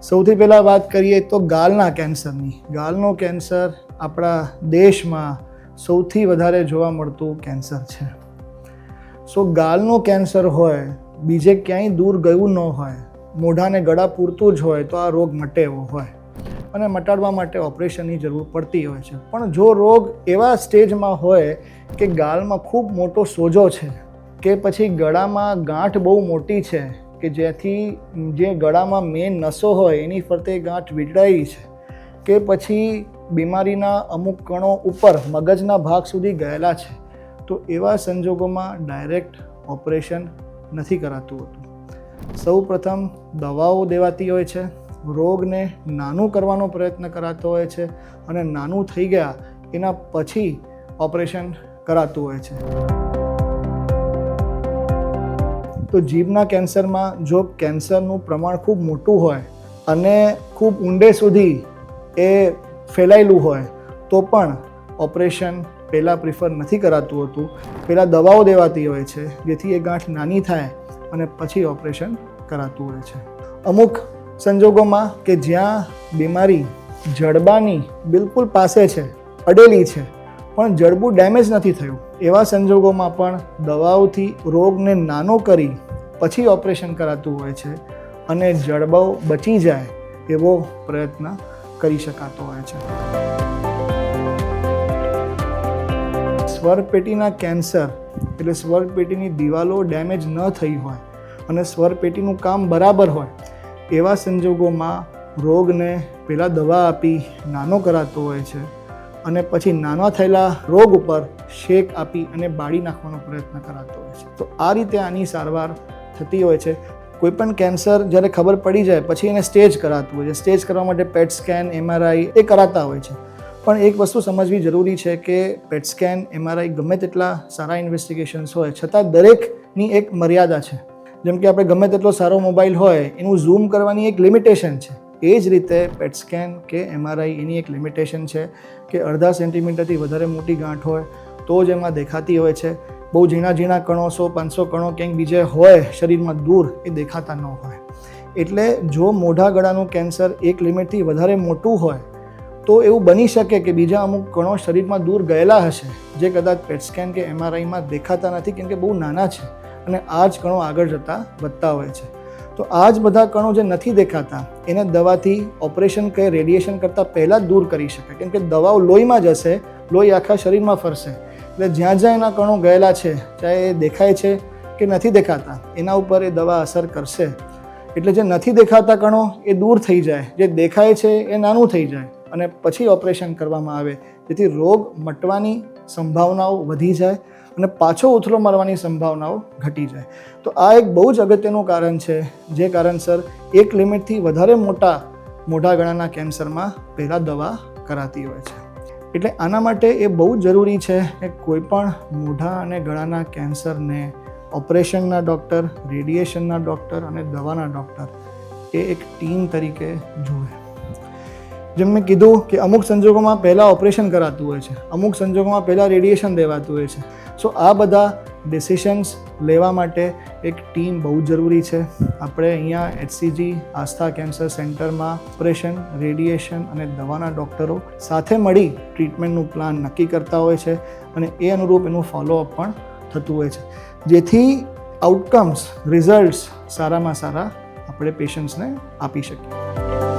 સૌથી પહેલાં વાત કરીએ તો ગાલના કેન્સરની. ગાલનો કેન્સર આપણા દેશમાં સૌથી વધારે જોવા મળતું કેન્સર છે. સો ગાલનું કેન્સર હોય, બીજે ક્યાંય દૂર ગયું ન હોય, મોઢાને ગળા પૂરતું જ હોય તો આ રોગ મટે એવો હોય અને મટાડવા માટે ઓપરેશનની જરૂર પડતી હોય છે. પણ જો રોગ એવા સ્ટેજમાં હોય કે ગાલમાં ખૂબ મોટો સોજો છે કે પછી ગળામાં ગાંઠ બહુ મોટી છે કે જેથી જે ગળામાં મેઇન નસો હોય એની ફરતે ગાંઠ વીંટળાઈ છે કે પછી બીમારીના અમુક કણો ઉપર મગજના ભાગ સુધી ગયેલા છે, તો એવા સંજોગોમાં ડાયરેક્ટ ઓપરેશન નથી કરાતું હોતું. સૌ પ્રથમ દવાઓ દેવાતી હોય છે, રોગને નાનું કરવાનો પ્રયત્ન કરાતો હોય છે અને નાનું થઈ ગયા એના પછી ઓપરેશન કરાતું હોય છે. તો જીભના કેન્સરમાં જો કેન્સરનું પ્રમાણ ખૂબ મોટું હોય અને ખૂબ ઊંડે સુધી એ ફેલાયેલું હોય તો પણ ઓપરેશન પહેલાં પ્રિફર નથી કરાતું હોતું. પહેલાં દવાઓ દેવાતી હોય છે જેથી એ ગાંઠ નાની થાય અને પછી ઓપરેશન કરાતું હોય છે. અમુક સંજોગોમાં કે જ્યાં બીમારી જડબાની બિલકુલ પાસે છે, અડેલી છે, પણ જડબું ડેમેજ નથી થયું, એવા સંજોગોમાં પણ દવાઓથી રોગને નાનો કરી પછી ઓપરેશન કરાતું હોય છે અને જડબાઓ બચી જાય એવો પ્રયત્ન કરી શકાતો હોય છે. સ્વરપેટીના કેન્સર એટલે સ્વરપેટીની દિવાલો ડેમેજ ન થઈ હોય અને સ્વરપેટીનું કામ બરાબર હોય એવા સંજોગોમાં રોગને પહેલાં દવા આપી નાનો કરાતો હોય છે અને પછી નાના થયેલા રોગ ઉપર શેક આપી અને બાળી નાખવાનો પ્રયત્ન કરાતો હોય છે. તો આ રીતે આની સારવાર થતી હોય છે. કોઈપણ કેન્સર જ્યારે ખબર પડી જાય પછી એને સ્ટેજ કરાતું હોય છે. સ્ટેજ કરવા માટે પેટ સ્કેન, MRI એ કરાતા હોય છે. પણ એક વસ્તુ સમજવી જરૂરી છે કે પેટ સ્કેન, MRI ગમે તેટલા સારા ઇન્વેસ્ટિગેશન્સ હોય છતાં દરેકની એક મર્યાદા છે. જેમ કે આપણે ગમે તેટલો સારો મોબાઈલ હોય એનું ઝૂમ કરવાની એક લિમિટેશન છે, એ જ રીતે પેટ સ્કેન કે MRI એની એક લિમિટેશન છે કે અડધા સેન્ટીમીટરથી વધારે મોટી ગાંઠ હોય તો જ એમાં દેખાતી હોય છે. બહુ ઝીણા ઝીણા કણો 100-500 કણો ક્યાંક બીજે હોય શરીરમાં દૂર, એ દેખાતા ન હોય. એટલે જો મોઢા ગળાનું કેન્સર એક લિમિટથી વધારે મોટું હોય તો એવું બની શકે કે બીજા અમુક કણો શરીરમાં દૂર ગયેલા હશે જે કદાચ પેટ સ્કેન કે MRIમાં દેખાતા નથી કેમ કે બહુ નાના છે અને આ જ કણો આગળ જતાં વધતા હોય છે. તો આ જ બધા કણો જે નથી દેખાતા એને દવાથી ઓપરેશન કે રેડિયેશન કરતાં પહેલાં જ દૂર કરી શકાય કેમ કે દવાઓ લોહીમાં જશે, લોહી આખા શરીરમાં ફરશે એટલે જ્યાં જ્યાં એના કણો ગયેલા છે, ચાહે એ દેખાય છે કે નથી દેખાતા, એના ઉપર એ દવા અસર કરશે. એટલે જે નથી દેખાતા કણો એ દૂર થઈ જાય, જે દેખાય છે એ નાનું થઈ જાય અને પછી ઓપરેશન કરવામાં આવે જેથી રોગ મટવાની સંભાવનાઓ વધી જાય અને પાછો ઉથલો મારવાની સંભાવનાઓ ઘટી જાય. તો આ એક બહુ જ અગત્યનું કારણ છે જે કારણસર એક લિમિટથી વધારે મોટા મોઢા ગળાના કેન્સરમાં પહેલાં દવા કરાતી હોય છે. એટલે આના માટે એ બહુ જ જરૂરી છે કે કોઈ પણ મોઢા અને ગળાના કેન્સરને ઓપરેશનના ડૉક્ટર, રેડિયેશનના ડૉક્ટર અને દવાના ડૉક્ટર એ એક ટીમ તરીકે જુએ. જેમ મેં કીધું કે અમુક સંજોગોમાં પહેલાં ઓપરેશન કરાતું હોય છે, અમુક સંજોગોમાં પહેલાં રેડિયેશન દેવાતું હોય છે. સો આ બધા ડિસિશન્સ લેવા માટે એક ટીમ બહુ જ જરૂરી છે. આપણે અહીંયા HCG આસ્થા કેન્સર સેન્ટરમાં ઓપરેશન, રેડિયેશન અને દવાના ડૉક્ટરો સાથે મળી ટ્રીટમેન્ટનું પ્લાન નક્કી કરતા હોય છે અને એ અનુરૂપ એનું ફોલોઅપ પણ થતું હોય છે જેથી આઉટકમ્સ, રિઝલ્ટ્સ સારામાં સારા આપણે પેશન્ટ્સને આપી શકીએ.